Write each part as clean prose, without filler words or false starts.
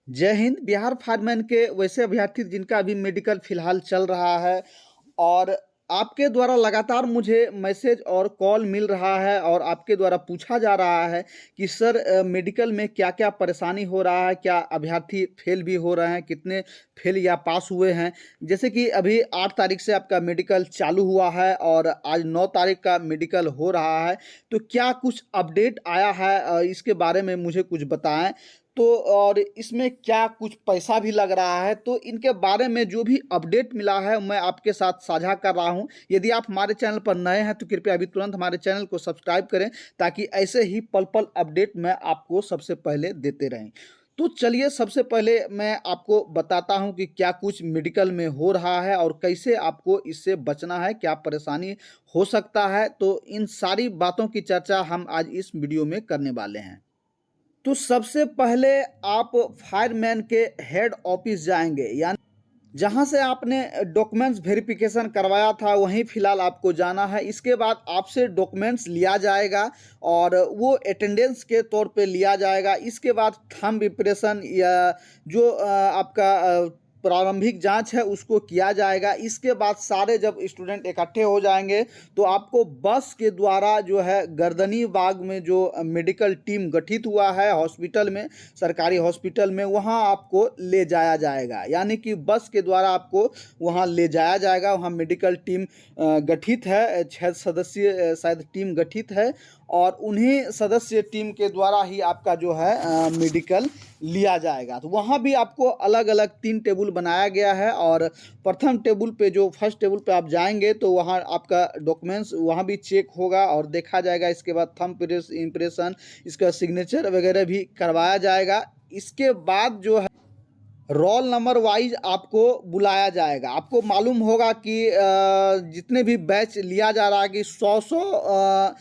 जय हिंद। बिहार फायरमैन के वैसे अभ्यर्थी जिनका अभी मेडिकल फिलहाल चल रहा है और आपके द्वारा लगातार मुझे मैसेज और कॉल मिल रहा है और आपके द्वारा पूछा जा रहा है कि सर मेडिकल में क्या क्या परेशानी हो रहा है, क्या अभ्यर्थी फेल भी हो रहे हैं, कितने फेल या पास हुए हैं। जैसे कि अभी 8 तारीख से आपका मेडिकल चालू हुआ है और आज 9 तारीख का मेडिकल हो रहा है, तो क्या कुछ अपडेट आया है इसके बारे में मुझे कुछ बताएं। तो और इसमें क्या कुछ पैसा भी लग रहा है, तो इनके बारे में जो भी अपडेट मिला है मैं आपके साथ साझा कर रहा हूं। यदि आप हमारे चैनल पर नए हैं तो कृपया अभी तुरंत हमारे चैनल को सब्सक्राइब करें ताकि ऐसे ही पल पल अपडेट मैं आपको सबसे पहले देते रहें। तो चलिए सबसे पहले मैं आपको बताता हूं कि क्या कुछ मेडिकल में हो रहा है और कैसे आपको इससे बचना है, क्या परेशानी हो सकता है। तो इन सारी बातों की चर्चा हम आज इस वीडियो में करने वाले हैं। तो सबसे पहले आप फायरमैन के हेड ऑफिस जाएंगे, यानी जहां से आपने डॉक्यूमेंट्स वेरिफिकेशन करवाया था वहीं फिलहाल आपको जाना है। इसके बाद आपसे डॉक्यूमेंट्स लिया जाएगा और वो अटेंडेंस के तौर पे लिया जाएगा। इसके बाद थंब इम्प्रेशन या जो आपका प्रारंभिक जांच है उसको किया जाएगा। इसके बाद सारे जब स्टूडेंट इकट्ठे हो जाएंगे तो आपको बस के द्वारा जो है गर्दनी बाग में जो मेडिकल टीम गठित हुआ है हॉस्पिटल में, सरकारी हॉस्पिटल में, वहाँ आपको ले जाया जाएगा। यानी कि बस के द्वारा आपको वहाँ ले जाया जाएगा। वहाँ मेडिकल टीम गठित है, 6 सदस्यीय शायद टीम गठित है और उन्हीं सदस्य टीम के द्वारा ही आपका जो है मेडिकल लिया जाएगा। तो वहाँ भी आपको अलग अलग 3 टेबल बनाया गया है और प्रथम टेबल पे जो फर्स्ट टेबल पे आप जाएंगे तो वहाँ आपका डॉक्यूमेंट्स वहाँ भी चेक होगा और देखा जाएगा। इसके बाद थंब इम्प्रेशन, इसका सिग्नेचर वगैरह भी करवाया जाएगा। इसके बाद जो है रोल नंबर वाइज आपको बुलाया जाएगा। आपको मालूम होगा कि जितने भी बैच लिया जा रहा है कि 100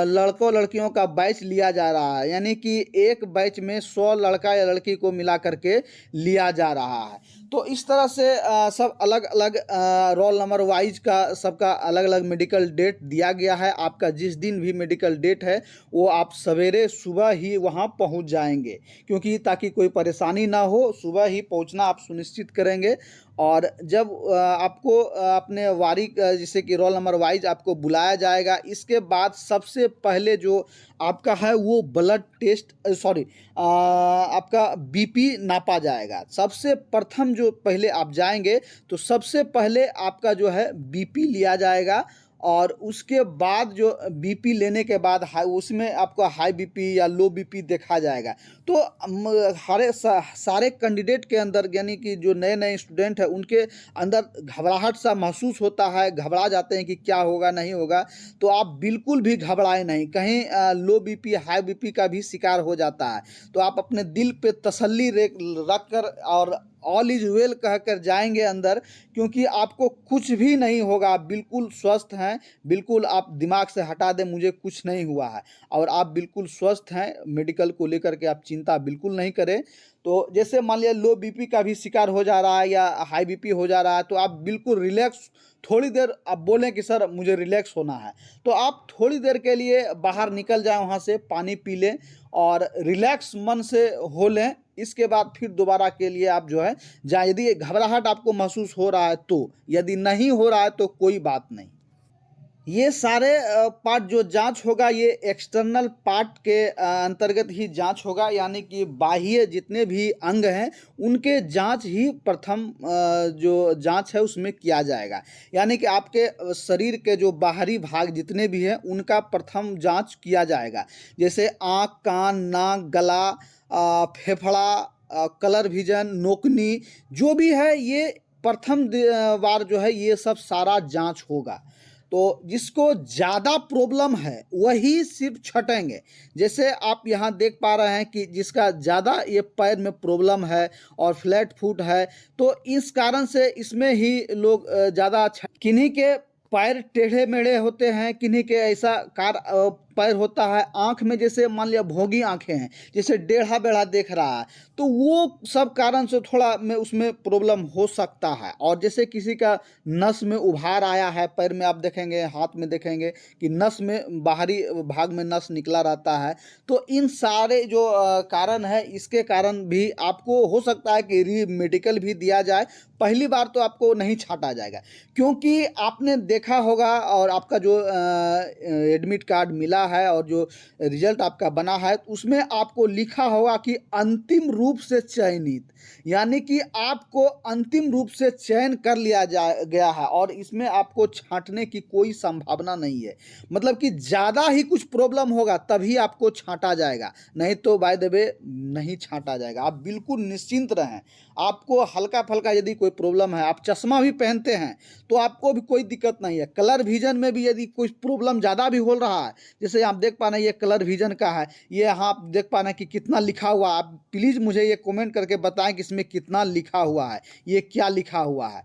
लड़कों लड़कियों का बैच लिया जा रहा है, यानी कि एक बैच में 100 लड़का या लड़की को मिला करके लिया जा रहा है। तो इस तरह से सब अलग अलग रोल नंबर वाइज का सबका अलग अलग मेडिकल डेट दिया गया है। आपका जिस दिन भी मेडिकल डेट है वो आप सवेरे सुबह ही वहाँ पहुँच जाएंगे, क्योंकि ताकि कोई परेशानी ना हो, सुबह ही पहुँचना आप सुनिश्चित करेंगे। और जब आपको अपने वारी जैसे कि रोल नंबर वाइज आपको बुलाया जाएगा, इसके बाद सबसे पहले जो आपका है वो ब्लड टेस्ट आपका बीपी नापा जाएगा। सबसे प्रथम जो पहले आप जाएंगे तो सबसे पहले आपका जो है बीपी लिया जाएगा और उसके बाद जो बीपी लेने के बाद उसमें आपका हाई बीपी या लो बीपी देखा जाएगा। तो सारे कैंडिडेट के अंदर, यानी कि जो नए नए स्टूडेंट हैं उनके अंदर घबराहट सा महसूस होता है, घबरा जाते हैं कि क्या होगा नहीं होगा। तो आप बिल्कुल भी घबराए नहीं, कहीं लो बीपी हाई बीपी का भी शिकार हो जाता है तो आप अपने दिल पे तसल्ली रख कर और ऑल इज वेल कह कर जाएंगे अंदर, क्योंकि आपको कुछ भी नहीं होगा। आप बिल्कुल स्वस्थ हैं, बिल्कुल आप दिमाग से हटा दें मुझे कुछ नहीं हुआ है और आप बिल्कुल स्वस्थ हैं। मेडिकल को लेकर के आप चिंता बिल्कुल नहीं करें। तो जैसे मान लिया लो बीपी का भी शिकार हो जा रहा है या हाई बीपी हो जा रहा है तो आप बिल्कुल रिलैक्स, थोड़ी देर आप बोलें कि सर मुझे रिलैक्स होना है तो आप थोड़ी देर के लिए बाहर निकल जाएं, वहाँ से पानी पी लें और रिलैक्स मन से हो लें। इसके बाद फिर दोबारा के लिए आप जो है जहाँ, यदि घबराहट आपको महसूस हो रहा है तो, यदि नहीं हो रहा है तो कोई बात नहीं। ये सारे पार्ट जो जांच होगा ये एक्सटर्नल पार्ट के अंतर्गत ही जांच होगा, यानी कि बाह्य जितने भी अंग हैं उनके जांच ही प्रथम जो जांच है उसमें किया जाएगा। यानी कि आपके शरीर के जो बाहरी भाग जितने भी हैं उनका प्रथम जांच किया जाएगा। जैसे आँख, कान, नाक, गला, फेफड़ा, कलर विजन, नोकनी, जो भी है ये प्रथम बार जो है ये सब सारा जांच होगा। तो जिसको ज़्यादा प्रॉब्लम है वही सिर्फ छटेंगे। जैसे आप यहाँ देख पा रहे हैं कि जिसका ज़्यादा ये पैर में प्रॉब्लम है और फ्लैट फुट है, तो इस कारण से इसमें ही लोग ज़्यादा किन्हीं के पैर टेढ़े मेढ़े होते हैं, किन्हीं के ऐसा पैर होता है, आँख में जैसे मान लिया भोगी आँखें हैं, जैसे टेढ़ा बेढ़ा देख रहा है, तो वो सब कारण से थोड़ा में उसमें प्रॉब्लम हो सकता है। और जैसे किसी का नस में उभार आया है, पैर में आप देखेंगे, हाथ में देखेंगे कि नस में बाहरी भाग में नस निकला रहता है, तो इन सारे जो कारण है, इसके कारण भी आपको हो सकता है कि री मेडिकल भी दिया जाए। पहली बार तो आपको नहीं छांटा जाएगा, क्योंकि आपने देखा होगा और आपका जो एडमिट कार्ड मिला है और जो रिजल्ट आपका बना है, उसमें आपको लिखा होगा कि अंतिम रूप से चयनित, यानी कि आपको अंतिम रूप से चयन कर लिया गया है और इसमें आपको छांटने की कोई संभावना नहीं है। मतलब कि ज़्यादा ही कुछ प्रॉब्लम होगा तभी आपको छांटा जाएगा, नहीं तो बाय द वे नहीं छांटा जाएगा। आप बिल्कुल निश्चिंत रहें। आपको हल्का फल्का यदि कोई प्रॉब्लम है, आप चश्मा भी पहनते हैं तो आपको भी कोई दिक्कत नहीं है। कलर विजन में भी यदि कोई प्रॉब्लम ज़्यादा भी हो रहा है, जैसे आप देख पा रहे हैं ये कलर विजन का है, ये यहाँ आप देख पा रहे हैं कि कितना लिखा हुआ, आप प्लीज़ मुझे ये कमेंट करके बताएं कि इसमें कितना लिखा हुआ है, ये क्या लिखा हुआ है।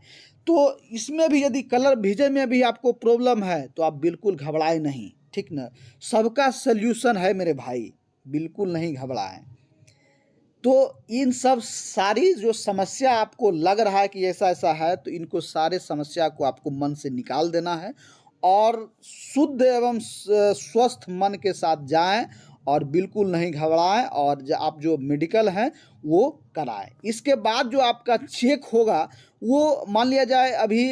तो इसमें भी यदि कलर विजन में भी आपको प्रॉब्लम है तो आप बिल्कुल घबराए नहीं, ठीक ना। सबका सल्यूशन है मेरे भाई, बिल्कुल नहीं घबराएं। तो इन सब सारी जो समस्या आपको लग रहा है कि ऐसा ऐसा है, तो इनको सारे समस्या को आपको मन से निकाल देना है और शुद्ध एवं स्वस्थ मन के साथ जाएं और बिल्कुल नहीं घबराएं और आप जो मेडिकल हैं वो कराएं। इसके बाद जो आपका चेक होगा वो मान लिया जाए अभी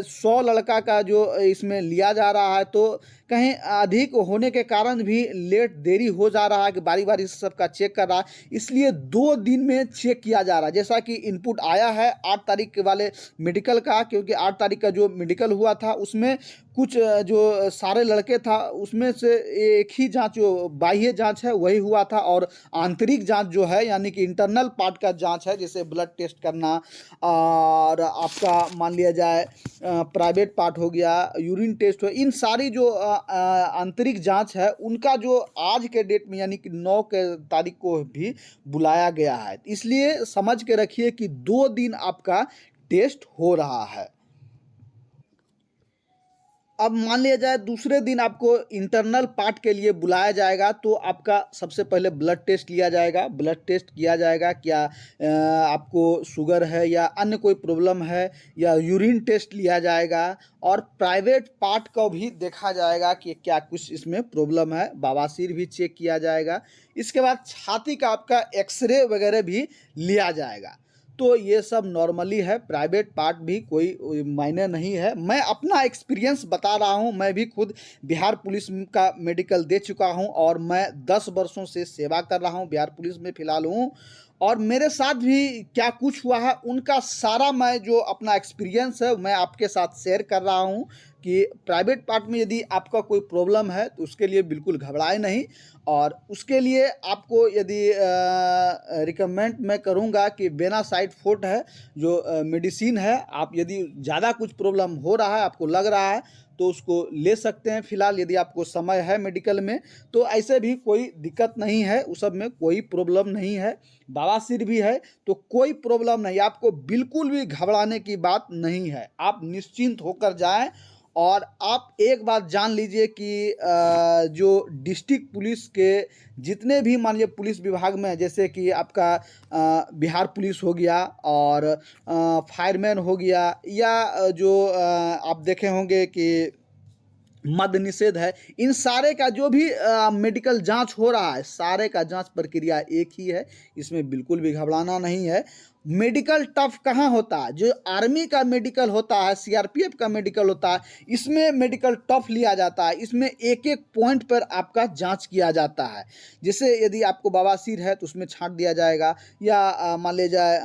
100 लड़का का जो इसमें लिया जा रहा है, तो कहीं अधिक होने के कारण भी लेट देरी हो जा रहा है कि बारी बारी से सबका चेक कर रहा है, इसलिए 2 दिन में चेक किया जा रहा है। जैसा कि इनपुट आया है 8 तारीख के वाले मेडिकल का, क्योंकि 8 तारीख का जो मेडिकल हुआ था उसमें कुछ जो सारे लड़के था उसमें से एक ही जांच जो बाह्य जांच है वही हुआ था, और आंतरिक जांच जो है यानी कि इंटरनल पार्ट का जांच है, जैसे ब्लड टेस्ट करना और आपका मान लिया जाए प्राइवेट पार्ट हो गया, यूरिन टेस्ट हो, इन सारी जो आंतरिक जांच है उनका जो आज के डेट में यानी कि 9 के तारीख को भी बुलाया गया है। इसलिए समझ के रखिए कि 2 दिन आपका टेस्ट हो रहा है। अब मान लिया जाए दूसरे दिन आपको इंटरनल पार्ट के लिए बुलाया जाएगा, तो आपका सबसे पहले ब्लड टेस्ट लिया जाएगा। ब्लड टेस्ट किया जाएगा क्या आपको शुगर है या अन्य कोई प्रॉब्लम है, या यूरिन टेस्ट लिया जाएगा, और प्राइवेट पार्ट को भी देखा जाएगा कि क्या कुछ इसमें प्रॉब्लम है, बवासीर भी चेक किया जाएगा। इसके बाद छाती का आपका एक्सरे वगैरह भी लिया जाएगा। तो ये सब नॉर्मली है, प्राइवेट पार्ट भी कोई मायने नहीं है। मैं अपना एक्सपीरियंस बता रहा हूँ, मैं भी खुद बिहार पुलिस का मेडिकल दे चुका हूँ और मैं 10 वर्षों से सेवा कर रहा हूँ, बिहार पुलिस में फ़िलहाल हूँ। और मेरे साथ भी क्या कुछ हुआ है उनका सारा मैं जो अपना एक्सपीरियंस है मैं आपके साथ शेयर कर रहा हूँ कि प्राइवेट पार्ट में यदि आपका कोई प्रॉब्लम है तो उसके लिए बिल्कुल घबराए नहीं। और उसके लिए आपको यदि रिकमेंड मैं करूँगा कि बेनासाइड फोर्ट है जो मेडिसिन है, आप यदि ज़्यादा कुछ प्रॉब्लम हो रहा है, आपको लग रहा है, तो उसको ले सकते हैं फ़िलहाल यदि आपको समय है मेडिकल में। तो ऐसे भी कोई दिक्कत नहीं है, उस सब में कोई प्रॉब्लम नहीं है। बवासीर भी है तो कोई प्रॉब्लम नहीं, आपको बिल्कुल भी घबराने की बात नहीं है। आप निश्चिंत होकर जाएं। और आप एक बात जान लीजिए कि जो डिस्ट्रिक्ट पुलिस के जितने भी मान लीजिए पुलिस विभाग में, जैसे कि आपका बिहार पुलिस हो गया और फायरमैन हो गया, या जो आप देखे होंगे कि मद्य निषेध है, इन सारे का जो भी मेडिकल जांच हो रहा है, सारे का जांच प्रक्रिया एक ही है, इसमें बिल्कुल भी घबराना नहीं है। मेडिकल टफ कहाँ होता है, जो आर्मी का मेडिकल होता है, सीआरपीएफ का मेडिकल होता है, इसमें मेडिकल टफ लिया जाता है। इसमें एक एक पॉइंट पर आपका जांच किया जाता है। जैसे यदि आपको बवासीर है तो उसमें छांट दिया जाएगा, या मान लिया जाए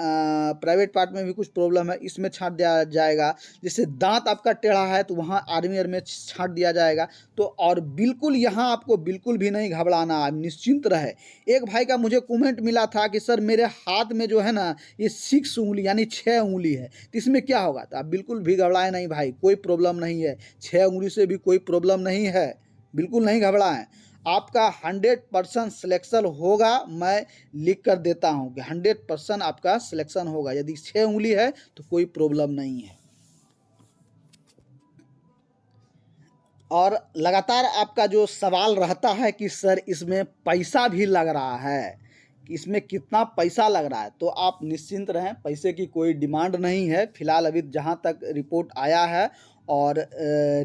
प्राइवेट पार्ट में भी कुछ प्रॉब्लम है, इसमें छांट दिया जाएगा। जैसे दांत आपका टेढ़ा है तो वहाँ आर्मी में छांट दिया जाएगा। तो और बिल्कुल यहाँ आपको बिल्कुल भी नहीं घबराना, आप निश्चिंत रहे। एक भाई का मुझे कमेंट मिला था कि सर मेरे हाथ में जो है ना ये 6 उंगली यानी 6 उंगली है, तो इसमें क्या होगा। तो आप बिल्कुल भी घबराएं नहीं भाई, कोई प्रॉब्लम नहीं है, 6 उंगली से भी कोई प्रॉब्लम नहीं है, बिल्कुल नहीं घबराएं। आपका 100% सिलेक्शन होगा, मैं लिख कर देता हूँ कि 100% आपका सिलेक्शन होगा। यदि 6 उंगली है तो कोई प्रॉब्लम नहीं है। और लगातार आपका जो सवाल रहता है कि सर इसमें पैसा भी लग रहा है, कि इसमें कितना पैसा लग रहा है, तो आप निश्चिंत रहें, पैसे की कोई डिमांड नहीं है। फिलहाल अभी जहाँ तक रिपोर्ट आया है और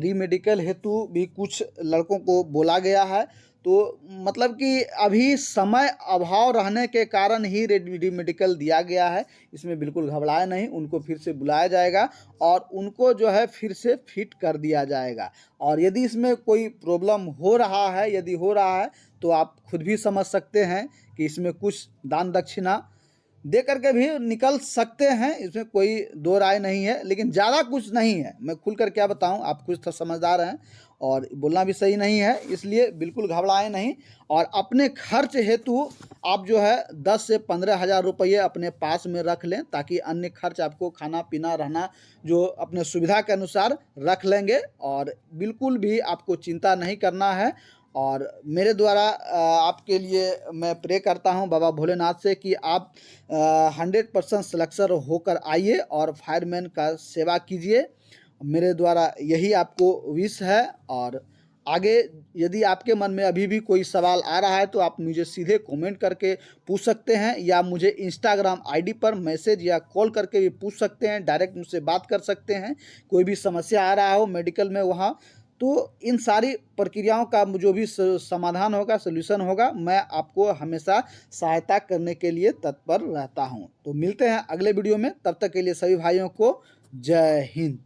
रीमेडिकल हेतु भी कुछ लड़कों को बोला गया है, तो मतलब कि अभी समय अभाव रहने के कारण ही रीमेडिकल दिया गया है। इसमें बिल्कुल घबराए नहीं, उनको फिर से बुलाया जाएगा और उनको जो है फिर से फिट कर दिया जाएगा। और यदि इसमें कोई प्रॉब्लम हो रहा है, यदि हो रहा है, तो आप खुद भी समझ सकते हैं कि इसमें कुछ दान दक्षिणा दे करके भी निकल सकते हैं, इसमें कोई दो राय नहीं है, लेकिन ज़्यादा कुछ नहीं है। मैं खुल कर क्या बताऊं, आप कुछ तो समझदार हैं और बोलना भी सही नहीं है, इसलिए बिल्कुल घबराएं नहीं। और अपने खर्च हेतु आप जो है 10 से 15 हज़ार रुपये अपने पास में रख लें, ताकि अन्य खर्च आपको खाना पीना रहना जो अपने सुविधा के अनुसार रख लेंगे, और बिल्कुल भी आपको चिंता नहीं करना है। और मेरे द्वारा आपके लिए मैं प्रे करता हूं बाबा भोलेनाथ से कि आप 100% सिलेक्शन होकर आइए और फायरमैन का सेवा कीजिए। मेरे द्वारा यही आपको विश है। और आगे यदि आपके मन में अभी भी कोई सवाल आ रहा है तो आप मुझे सीधे कमेंट करके पूछ सकते हैं, या मुझे इंस्टाग्राम आईडी पर मैसेज या कॉल करके भी पूछ सकते हैं, डायरेक्ट मुझसे बात कर सकते हैं। कोई भी समस्या आ रहा हो मेडिकल में वहाँ, तो इन सारी प्रक्रियाओं का जो भी समाधान होगा, सोल्यूशन होगा, मैं आपको हमेशा सहायता करने के लिए तत्पर रहता हूं। तो मिलते हैं अगले वीडियो में, तब तक के लिए सभी भाइयों को जय हिंद।